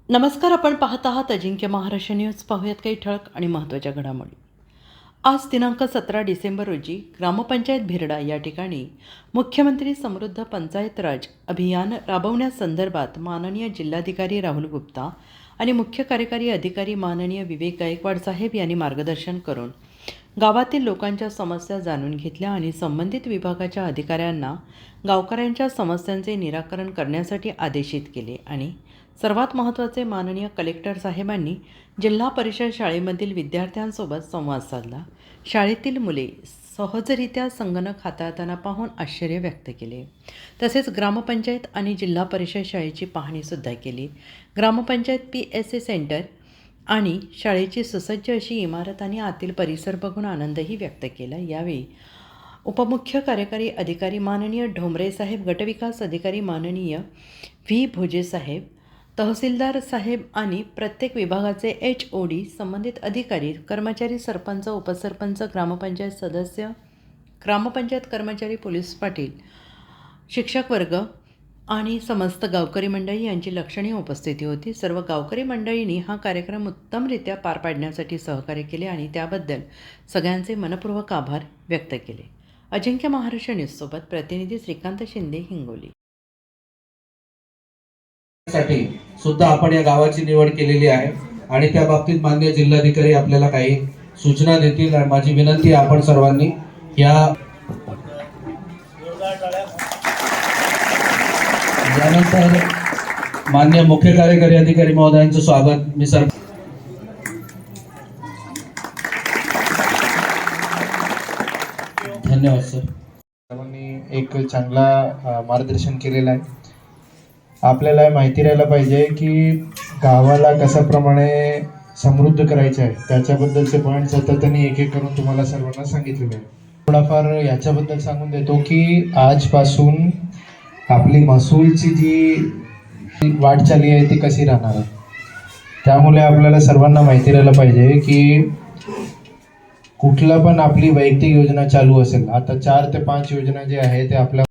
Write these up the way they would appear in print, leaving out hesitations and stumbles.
नमस्कार. आपण पाहत आहात अजिंक्य महाराष्ट्र न्यूज. पाहूयात काही ठळक आणि महत्त्वाच्या घडामोडी. आज दिनांक 17 डिसेंबर रोजी ग्रामपंचायत भिरडा या ठिकाणी मुख्यमंत्री समृद्ध पंचायत राज अभियान राबवण्यासंदर्भात माननीय जिल्हाधिकारी राहुल गुप्ता आणि मुख्य कार्यकारी अधिकारी माननीय विवेक गायकवाड साहेब यांनी मार्गदर्शन करून गावातील लोकांच्या समस्या जाणून घेतल्या आणि संबंधित विभागाच्या अधिकाऱ्यांना गावकऱ्यांच्या समस्यांचे निराकरण करण्यासाठी आदेशित केले. आणि सर्वात महत्त्वाचे, माननीय कलेक्टर साहेबांनी जिल्हा परिषद शाळेमधील विद्यार्थ्यांसोबत संवाद साधला. शाळेतील मुले सहजरित्या संगणक हाताळताना पाहून आश्चर्य व्यक्त केले. तसेच ग्रामपंचायत आणि जिल्हा परिषद शाळेची पाहणीसुद्धा केली. ग्रामपंचायत PSA सेंटर आणि शाळेची सुसज्ज अशी इमारत आणि आतील परिसर बघून आनंदही व्यक्त केला. यावेळी उपमुख्य कार्यकारी अधिकारी माननीय ढोंबरे साहेब, गटविकास अधिकारी माननीय V भोजे साहेब, तहसीलदार साहेब आणि प्रत्येक विभागाचे HOD, संबंधित अधिकारी, कर्मचारी, सरपंच, उपसरपंच, ग्रामपंचायत सदस्य, ग्रामपंचायत कर्मचारी, पोलीस पाटील, शिक्षक वर्ग आणि समस्त गावकरी मंडळी यांची लक्षणीय उपस्थिती होती. सर्व गावकरी मंडळींनी हा कार्यक्रम उत्तमरित्या पार पाडण्यासाठी सहकार्य केले आणि त्याबद्दल सगळ्यांचे मनपूर्वक आभार व्यक्त केले. अजिंक्य महाराष्ट्र न्यूजसोबत प्रतिनिधी श्रीकांत शिंदे, हिंगोली. साठी सुद्धा आपण या गावाची निवड केलेली आहे आणि त्या बाबतीत माननीय जिल्हाधिकारी आपल्याला काही सूचना देतील. माझी विनंती आपण सर्वांनी यानंतर माननीय मुख्य कार्यकारी अधिकारी महोदयांचं स्वागत मी सर. धन्यवाद सर. सर्वांनी एक चांगला मार्गदर्शन केलेलं आहे. आपल्याला माहिती राहायला पाहिजे की गावाला कशाप्रमाणे समृद्ध करायचे आहे त्याच्याबद्दलचे पॉईंट सततने एक एक करून तुम्हाला सर्वांना सांगितलेले आहे. थोडाफार याच्याबद्दल सांगून देतो की आजपासून आपली महसूलची जी वाटचाली आहे ती कशी राहणार आहे. त्यामुळे आपल्याला सर्वांना माहिती राहायला पाहिजे की कुठला पण आपली वैयक्तिक योजना चालू असेल, आता 4 ते 5 योजना जे आहे ते आपल्या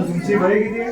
तुमची वय किती आहे?